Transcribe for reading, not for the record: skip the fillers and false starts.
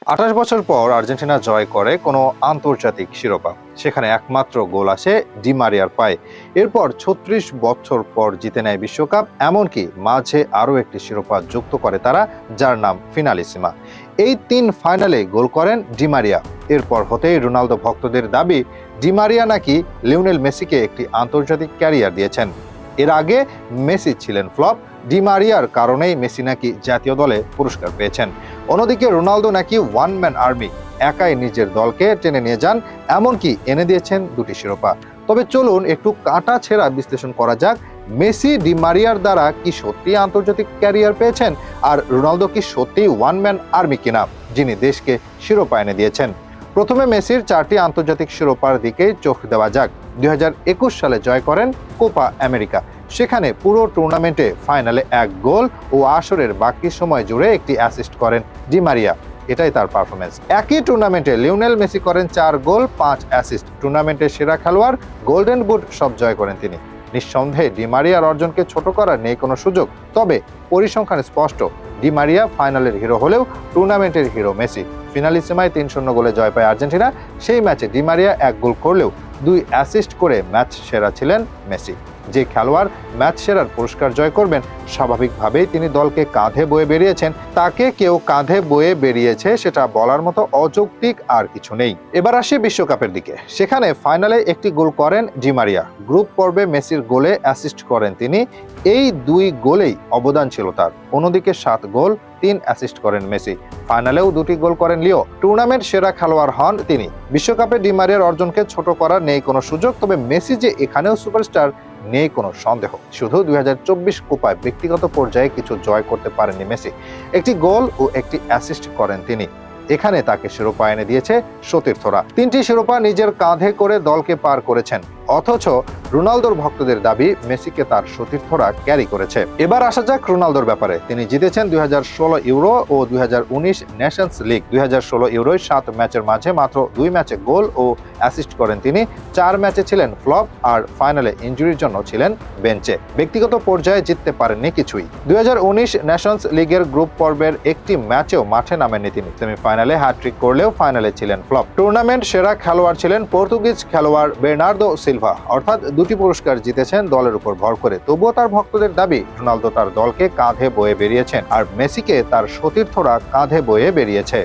২৮ বছর পর আর্জেন্টিনা জয় করে কোনো আন্তর্জাতিক শিরোপা। সেখানে একমাত্র গোল আসে ডি মারিয়ার পায়ে। এরপর ৩৬ বছর পর জিতে নেয় বিশ্বকাপ। এমনকি মাঝে আরও একটি শিরোপা যুক্ত করে তারা, যার নাম ফিনালিসিমা। এই ৩ ফাইনালে গোল করেন ডি মারিয়া। এরপর হতেই রোনালদো ভক্তদের দাবি, ডি মারিয়া নাকি লিওনেল মেসিকে একটি আন্তর্জাতিক ক্যারিয়ার দিয়েছেন। এর আগে মেসি ছিলেন ফ্লপ, ডি মারিয়ার কারণেই মেসি নাকি জাতীয় দলে পুরস্কার পেয়েছেন। অন্যদিকে রোনালদো নাকি ওয়ান ম্যান আর্মি, একাই নিজের দলকে টেনে নিয়ে যান, এমনকি এনে দিয়েছেন ২টি শিরোপা। তবে চলুন একটু কাটা ছেঁড়া বিশ্লেষণ করা যাক, মেসি ডি মারিয়ার দ্বারা কি সত্যি আন্তর্জাতিক ক্যারিয়ার পেয়েছেন, আর রোনালদো কি সত্যি ওয়ান ম্যান আর্মি কিনা, যিনি দেশকে শিরোপা এনে দিয়েছেন। প্রথমে মেসির 4টি আন্তর্জাতিক শিরোপার দিকেই চোখ দেওয়া যাক। ২০২১ সালে জয় করেন কোপা আমেরিকা। সেখানে পুরো টুর্নামেন্টে ফাইনালে 1 গোল ও আসরের বাকি সময় জুড়ে একটি অ্যাসিস্ট করেন ডি মারিয়া। এটাই তার পারফরমেন্স। একই টুর্নামেন্টে লিওনেল মেসি করেন 4 গোল 5 অ্যাসিস্ট। টুর্নামেন্টের সেরা খেলোয়াড়, গোল্ডেন বুট সব জয় করেন তিনি। নিঃসন্দেহে ডি মারিয়ার অর্জনকে ছোট করার নেই কোনো সুযোগ। তবে পরিসংখ্যান স্পষ্ট, ডি মারিয়া ফাইনালের হিরো হলেও টুর্নামেন্টের হিরো মেসি। ফিনালিসিমায় ৩-০ গোলে জয় পায় আর্জেন্টিনা। সেই ম্যাচে ডি মারিয়া 1 গোল করলেও 2 অ্যাসিস্ট করে ম্যাচ সেরা ছিলেন মেসি। যে খেলোয়াড় ম্যাচ সেরার পুরস্কার জয় করবেন, স্বাভাবিকভাবেই তিনি দলকে কাঁধে বয়ে বেরিয়েছেন। তাকে কেউ কাঁধে বয়ে বেরিয়েছে সেটা বলার মতো অযৌক্তিক আর কিছু নেই। এবার আসি বিশ্বকাপের দিকে। সেখানে ফাইনালে একটি গোল করেন ডি মারিয়া। গ্রুপ পর্বে মেসির গোলে অ্যাসিস্ট করেন তিনি। এই 2 গোলেই অবদান ছিল তার। অন্যদিকে 7 গোল 3 অ্যাসিস্ট করেন মেসি। ফাইনালেও 2টি গোল করেন লিও। টুর্নামেন্ট সেরা খেলোয়াড় হন তিনি। বিশ্বকাপে ডি মারিয়ার অর্জনকে ছোট করার নেই কোনো সুযোগ। তবে মেসি যে এখানেও সুপারস্টার, নেই কোনো সন্দেহ। শুধু 2024 কোপায় ব্যক্তিগত পর্যায়ে কিছু জয় করতে পারেননি মেসি। একটি গোল ও একটি অ্যাসিস্ট করেন তিনি। এখানে তাকে শিরোপা এনে দিয়েছে সতীর্থরা। 3টি শিরোপা নিজের কাঁধে করে দলকে পার করেছেন। অথচ রোনালদোর ভক্তদের দাবি, মেসিকে তার সতীর্থরা ক্যারি করেছে। এবার আসা যাক রোনালদোর ব্যাপারে। তিনি জিতেছেন 2016 ইউরো ও 2019 নেশনস লিগ। 2016 ইউরোয় 7 ম্যাচের মাঝে মাত্র 2 ম্যাচে গোল ও অ্যাসিস্ট করেন তিনি। 4 ম্যাচে ছিলেন ফ্লপ, আর ফাইনালে ইনজুরির জন্য ছিলেন বেঞ্চে। ব্যক্তিগত পর্যায়ে জিততে পারেননি কিছুই। 2019 নেশনস লিগের গ্রুপ পর্বের একটি ম্যাচেও মাঠে নামেননি তিনি। সেমিফাইনালে হ্যাট্রিক করলেও ফাইনালে ছিলেন ফ্লপ। টুর্নামেন্ট সেরা খেলোয়াড় ছিলেন পর্তুগিজ খেলোয়াড় বের্নার্দো সিলভা। অর্থাৎ 2টি পুরস্কার জিতেছেন দলের উপর ভর করে। তবুও তার ভক্তদের দাবি, রোনালদো তার দলকে কাঁধে বয়ে বেরিয়েছেন, আর মেসিকে তার সতীর্থরা কাঁধে বয়ে বেরিয়েছে।